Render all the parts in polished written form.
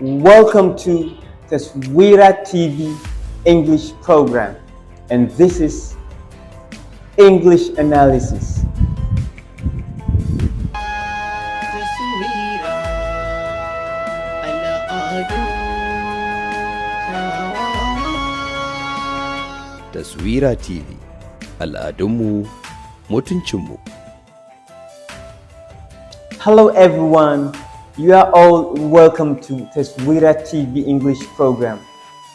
Welcome to Taswira TV English program, and this is English analysis. Taswira TV, al'adunmu, mutuncinmu. Hello everyone, you are all welcome to Taswira TV English program,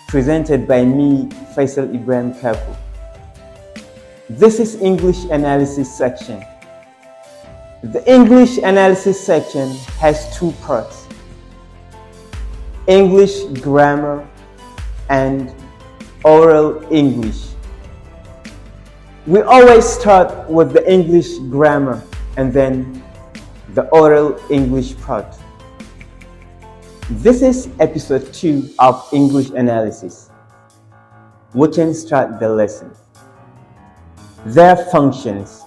presented by me, Faisal Ibrahim Kaku. This is English analysis section. The English analysis section has two parts: English grammar and oral English. We always start with the English grammar and then the oral English part. This is episode 2 of English analysis. We can start the lesson. Their functions.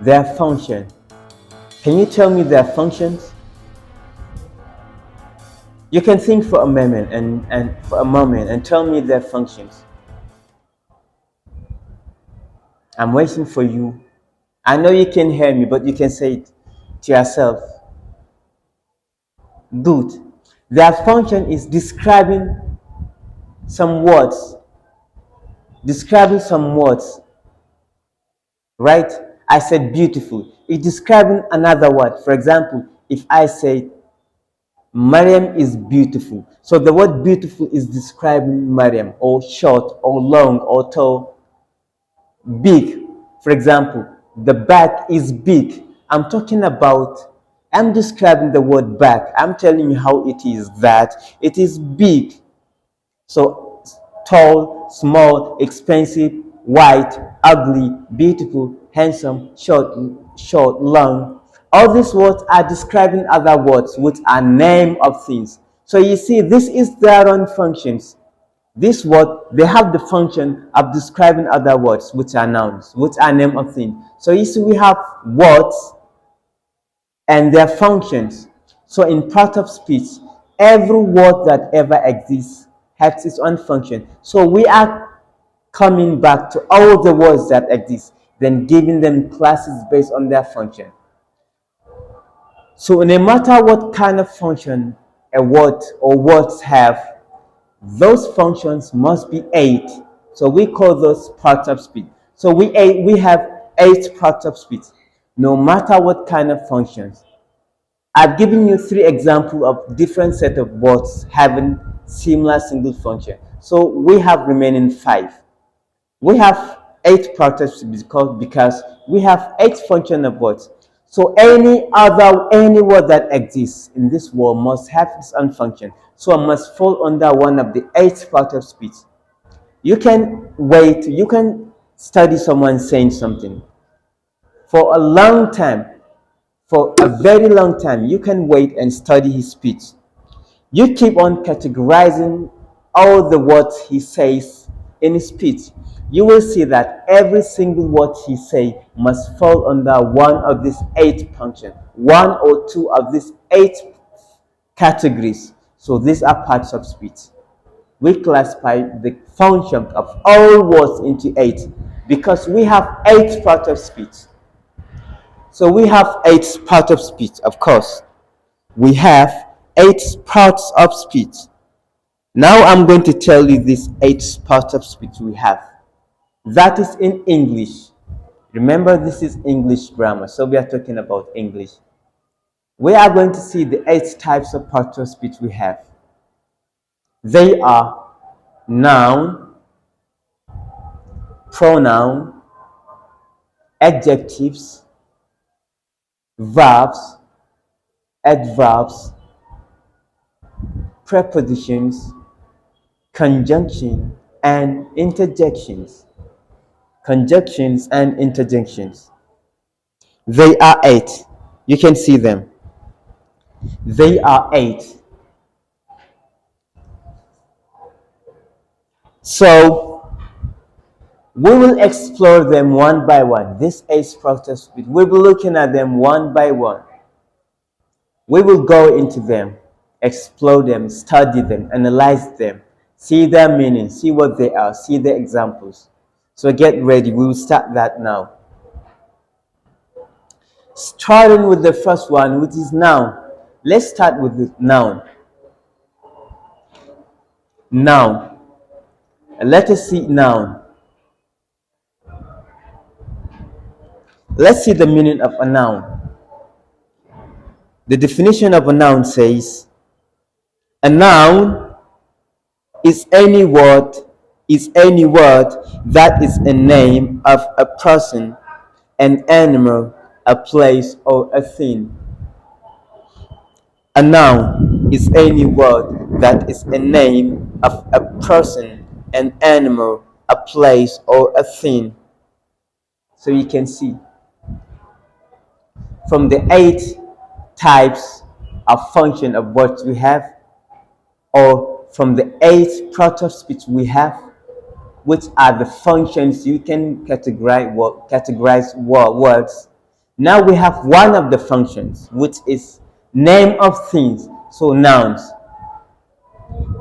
Their function. Can you tell me their functions? You can think for a moment and tell me their functions. I'm waiting for you. I know you can hear me, but you can say it to yourself. Good. Their function is describing some words. Right? I said beautiful. It's describing another word. For example, if I say Mariam is beautiful. So the word beautiful is describing Mariam, or short, or long, or tall. Big. For example, the back is big. I'm describing the word back. I'm telling you how it is, that it is big. So tall, small, expensive, white, ugly, beautiful, handsome, short, long. All these words are describing other words which are name of things. So you see, this is their own functions. This word, they have the function of describing other words which are nouns, which are name of things. So you see, we have words and their functions. So in part of speech, every word that ever exists has its own function. So we are coming back to all the words that exist, then giving them classes based on their function. So no matter what kind of function a word or words have, those functions must be 8. So we call those parts of speech. So we have 8 parts of speech, no matter what kind of functions. I've given you 3 examples of different set of words having similar single function. So we have remaining 5. We have 8 parts of speech because we have 8 function of words. So any word that exists in this world must have its own function. So it must fall under one of the 8 parts of speech. You can study someone saying something for a long time. For a very long time, you can wait and study his speech. You keep on categorizing all the words he says in his speech. You will see that every single word he says must fall under one of these 8 functions, 1 or 2 of these 8 categories. So these are parts of speech. We classify the function of all words into 8 because we have 8 parts of speech. So we have 8 parts of speech, of course. We have 8 parts of speech. Now I'm going to tell you these 8 parts of speech we have. That is in English. Remember, this is English grammar, so we are talking about English. We are going to see the 8 types of parts of speech we have. They are noun, pronoun, adjectives, verbs, adverbs, prepositions, conjunction, and interjections. Conjunctions and interjections. They are 8. You can see them. They are 8. So we will explore them one by one. This 8 parts of speech, we'll be looking at them one by one. We will go into them. explore them, study them, analyze them, see their meaning, see what they are, see their examples. So get ready, we will start that now. Starting with the first one, which is noun. Let's start with the noun. Noun. Let us see noun. Let's see the meaning of a noun. The definition of a noun says, a noun is any word that is a name of a person, an animal, a place, or a thing. A noun is any word that is a name of a person, an animal, a place, or a thing. So you can see from the 8 types of function of words we have, or from the 8 proto-speech we have, which are the functions you can categorize words. Now we have one of the functions, which is name of things, so nouns.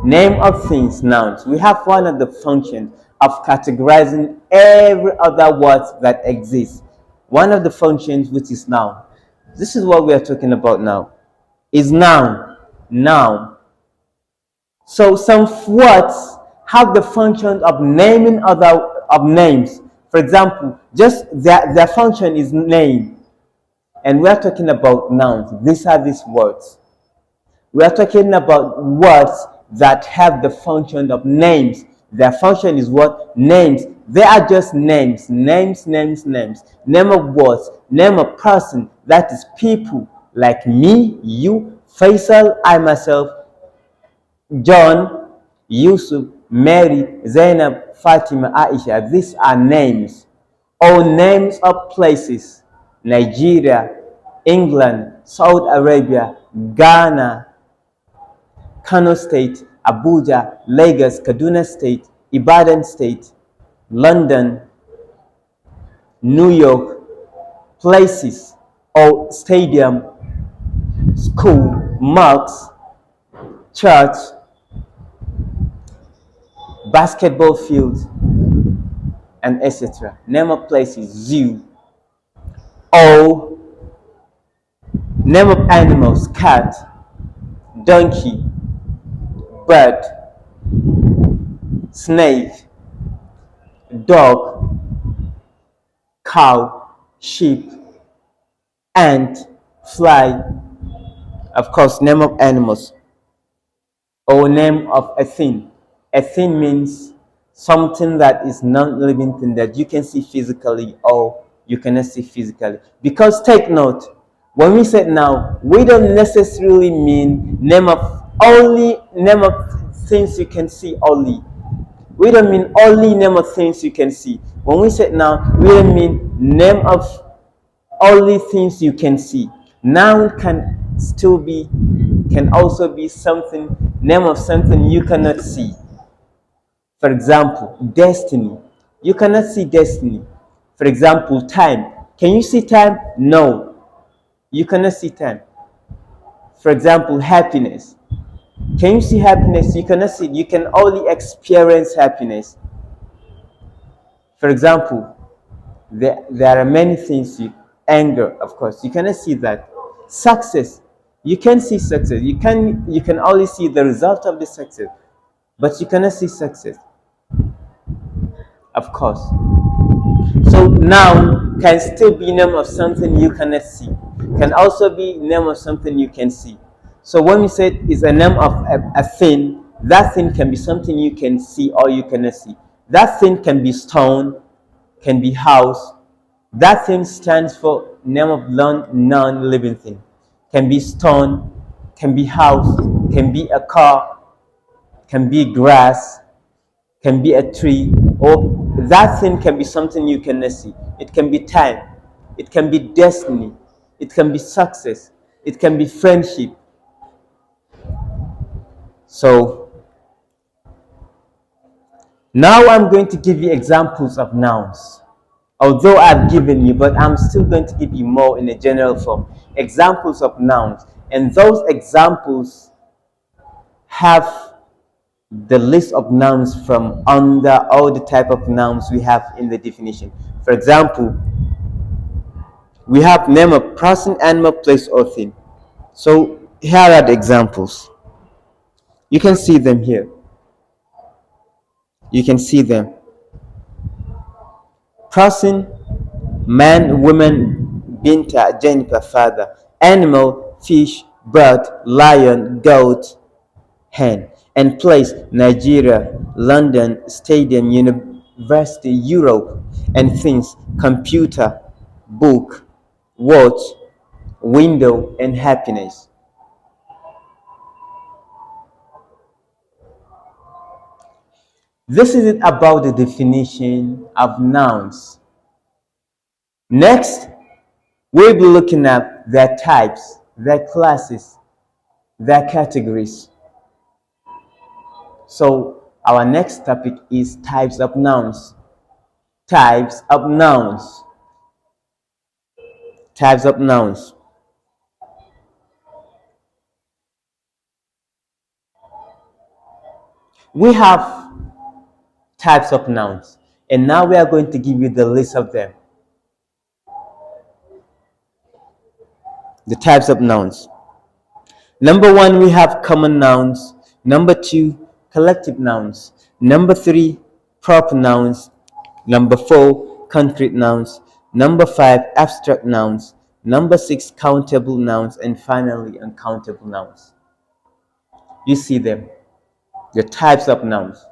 Name of things, nouns. We have one of the functions of categorizing every other word that exists. One of the functions, which is noun. This is what we are talking about now. Is noun. Noun. So some words have the function of naming of names. For example, just their function is name. And we are talking about nouns. These are these words. We are talking about words that have the function of names. Their function is what? Names. They are just names. Names. Name of words. Name of person. That is people. Like me, you, Faisal, I myself, John, Yusuf, Mary, Zainab, Fatima, Aisha. These are names. Or names of places. Nigeria, England, Saudi Arabia, Ghana, Kano State, Abuja, Lagos, Kaduna State, Ibadan State, London, New York, places or stadium, school, mosque, church, basketball field, and etc. Name of places, zoo, or name of animals, cat, donkey, bird, snake, dog, cow, sheep, ant, fly, of course, name of animals, or name of a thing. A thing means something that is non-living thing that you can see physically or you cannot see physically. Because take note, when we say now, we don't necessarily mean name of things you can see only. We don't mean only name of things you can see. When we say now, we don't mean name of only things you can see. Noun can also be something, name of something you cannot see. For example, destiny. You cannot see destiny. For example, time. Can you see time? No. You cannot see time. For example, happiness. Can you see happiness? You cannot see it. You can only experience happiness. For example, there are many things. Anger, of course, you cannot see that. Success. You can see success. You can only see the result of the success, but you cannot see success. Of course. So noun can still be name of something you cannot see. Can also be name of something you can see. So when we say it's a name of a thing, that thing can be something you can see or you cannot see. That thing can be stone, can be house. That thing stands for name of non-living thing. Can be stone, can be house, can be a car, can be grass, can be a tree, or that thing can be something you cannot see. It can be time, it can be destiny, it can be success, it can be friendship. So now I'm going to give you examples of nouns. Although I've given you, but I'm still going to give you more in a general form. Examples of nouns. And those examples have the list of nouns from under all the type of nouns we have in the definition. For example, we have name of person, animal, place, or thing. So here are the examples. You can see them here. You can see them. Person, man, woman, Binta, Jennifer, father. Animal, fish, bird, lion, goat, hen. And place, Nigeria, London, stadium, university, Europe. And things, computer, book, watch, window, and happiness. This is it about the definition of nouns. Next, we'll be looking at their types, their classes, their categories. So our next topic is types of nouns. Types of nouns. Types of nouns. We have types of nouns, and now we are going to give you the list of them. The types of nouns. Number 1, we have common nouns. Number 2, collective nouns. Number 3, proper nouns. Number 4, concrete nouns. Number 5, abstract nouns. Number 6, countable nouns. And finally, uncountable nouns. You see them, the types of nouns.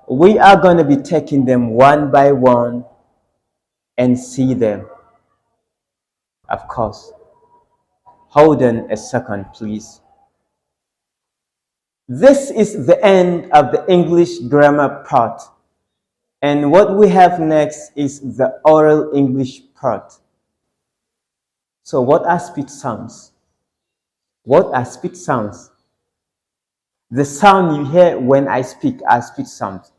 We are going to be taking them one by one and see them. Of course. Hold on a second, please. This is the end of the English grammar part. And what we have next is the oral English part. So what are speech sounds? What are speech sounds? The sound you hear when I speak are speech sounds.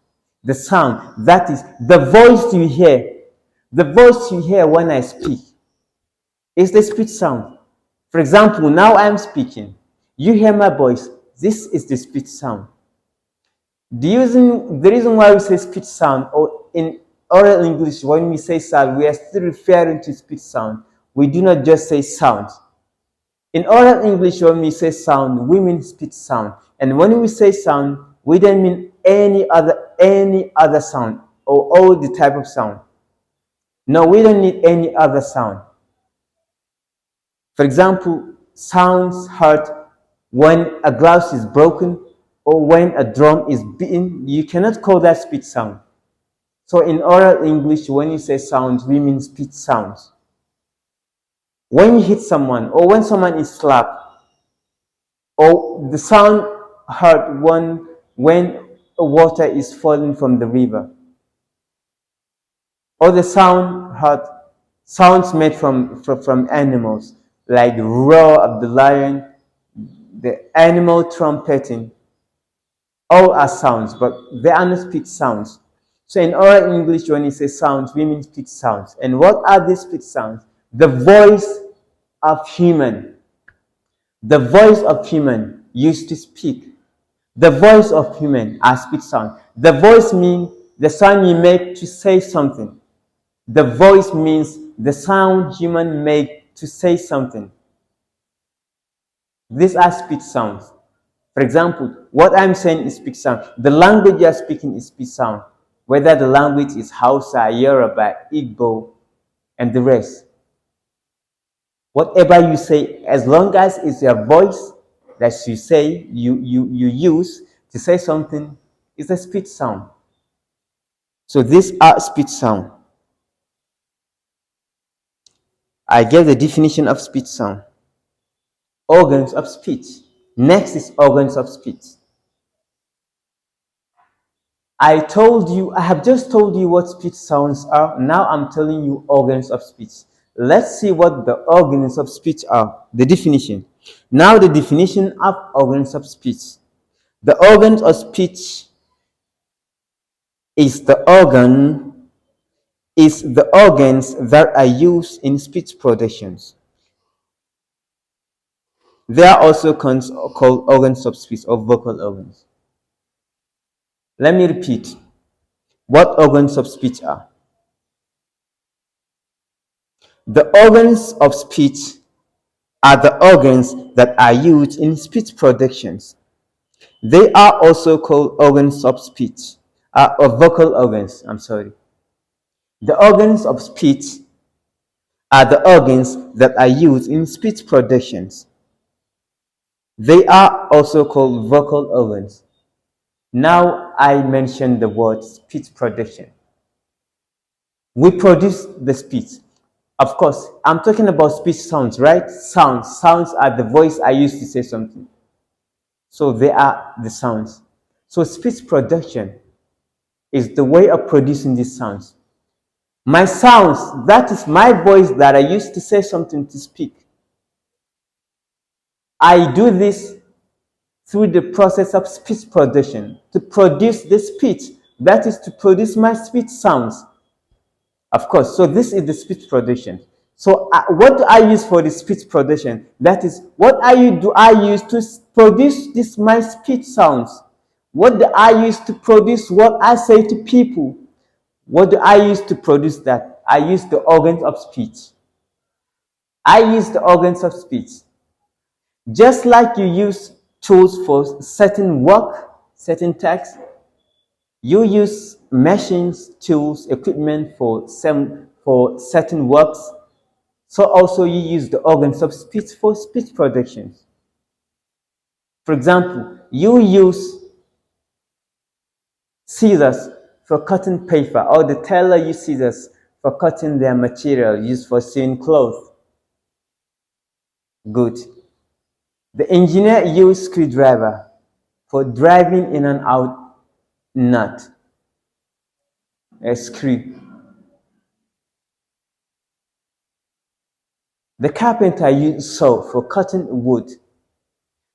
The sound, that is the voice you hear. The voice you hear when I speak is the speech sound. For example, now I'm speaking. You hear my voice. This is the speech sound. The reason why we say speech sound, or in oral English, when we say sound, we are still referring to speech sound. We do not just say sound. In oral English, when we say sound, we mean speech sound. And when we say sound, we don't mean any other sound or all the type of sound. No, we don't need any other sound. For example, sounds heard when a glass is broken or when a drum is beaten. You cannot call that speech sound. So in oral English, when you say sounds, we mean speech sounds. When you hit someone or when someone is slapped, or the sound heard when water is falling from the river, or the sounds made from animals, like the roar of the lion, the animal trumpeting, all are sounds, but they are not speech sounds. So in oral English, when you say sounds, we mean speech sounds. And what are these speech sounds? The voice of human. The voice of human used to speak. The voice of human are speech sounds. The voice means the sound you make to say something. The voice means the sound human make to say something. These are speech sounds. For example, what I'm saying is speech sound. The language you are speaking is speech sound. Whether the language is Hausa, Yoruba, Igbo, and the rest. Whatever you say, as long as it's your voice that you say, you use to say something, is a speech sound. So these are speech sound. I gave the definition of speech sound. Organs of speech. Next is organs of speech. I have just told you what speech sounds are. Now I'm telling you organs of speech. Let's see what the organs of speech are. The definition. Now the definition of organs of speech. The organs of speech is the organs that are used in speech productions. They are also called organs of speech or vocal organs. Let me repeat what organs of speech are. The organs of speech are the organs that are used in speech productions. They are also called organs of speech, or vocal organs, I'm sorry. The organs of speech are the organs that are used in speech productions. They are also called vocal organs. Now I mentioned the word speech production. We produce the speech. Of course, I'm talking about speech sounds, right? Sounds. Sounds are the voice I use to say something. So they are the sounds. So speech production is the way of producing these sounds. My sounds, that is my voice that I use to say something, to speak. I do this through the process of speech production to produce the speech, that is to produce my speech sounds. Of course, so this is the speech production. So what do I use for the speech production? That is, what do I use to produce this my speech sounds? What do I use to produce what I say to people? What do I use to produce that? I use the organs of speech. I use the organs of speech. Just like you use tools for certain work, certain tasks, you use machines, tools, equipment for certain works. So also you use the organs of speech for speech productions. For example, you use scissors for cutting paper, or the tailor uses scissors for cutting their material used for sewing clothes. Good. The engineer used screwdriver for driving in and out nut, a screw. The carpenter used saw for cutting wood.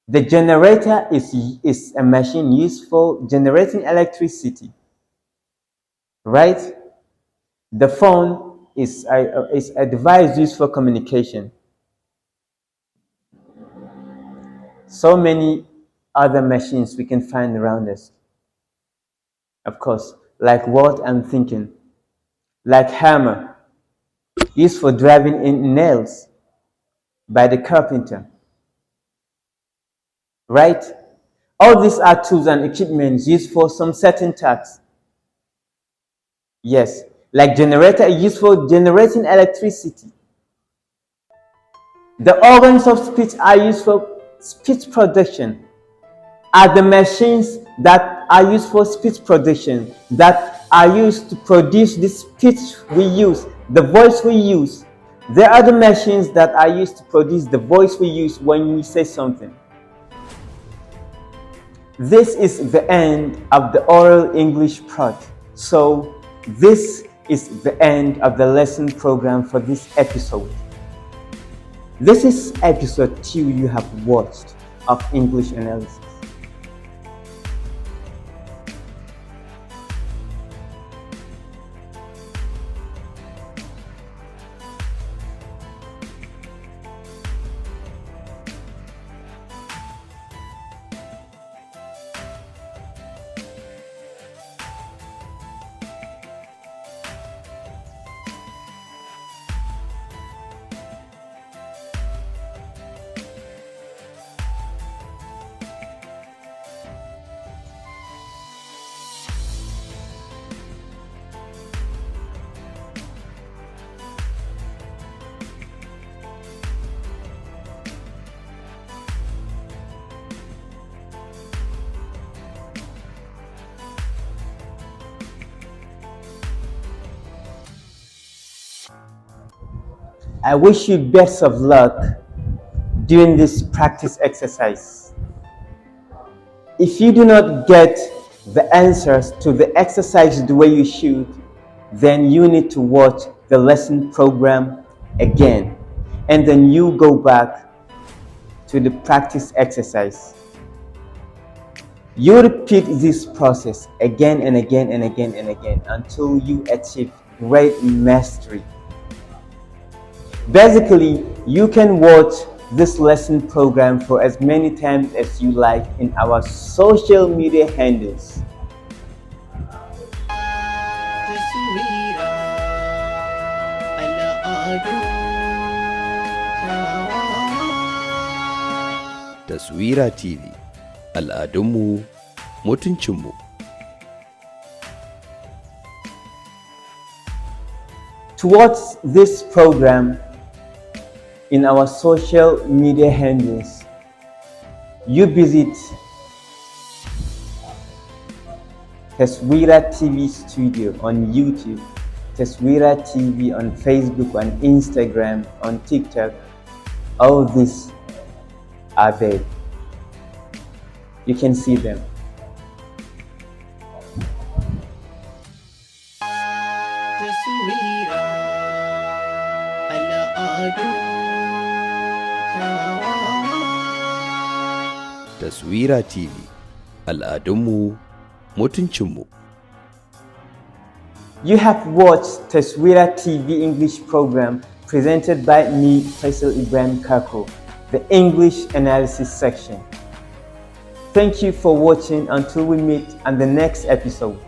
The generator is a machine used for generating electricity, right? The phone is a device used for communication. So many other machines we can find around us. Of course, like what I'm thinking, like hammer, used for driving in nails by the carpenter, right? All these are tools and equipment used for some certain tasks. Yes, like generator used for generating electricity. The organs of speech are used for speech production, are the machines that are used for speech production, that are used to produce the speech we use, the voice we use. There are the machines that are used to produce the voice we use when we say something. This is the end of the oral English part. So this is the end of the lesson program for this episode. This is episode 2 you have watched of English analysis. I wish you best of luck during this practice exercise. If you do not get the answers to the exercise the way you should, then you need to watch the lesson program again, and then you go back to the practice exercise. You repeat this process again and again and again and again until you achieve great mastery. Basically, you can watch this lesson program for as many times as you like in our social media handles. Taswira TV, al'adunmu, mutuncinmu. To watch this program in our social media handles, you visit Taswira TV Studio on YouTube, Taswira TV on Facebook, on Instagram, on TikTok. All these are there. You can see them. Taswira TV, al'adunmu, mutuncinmu. You have watched Taswira TV English program presented by me, Faisal Ibrahim Kako, the English analysis section. Thank you for watching until we meet on the next episode.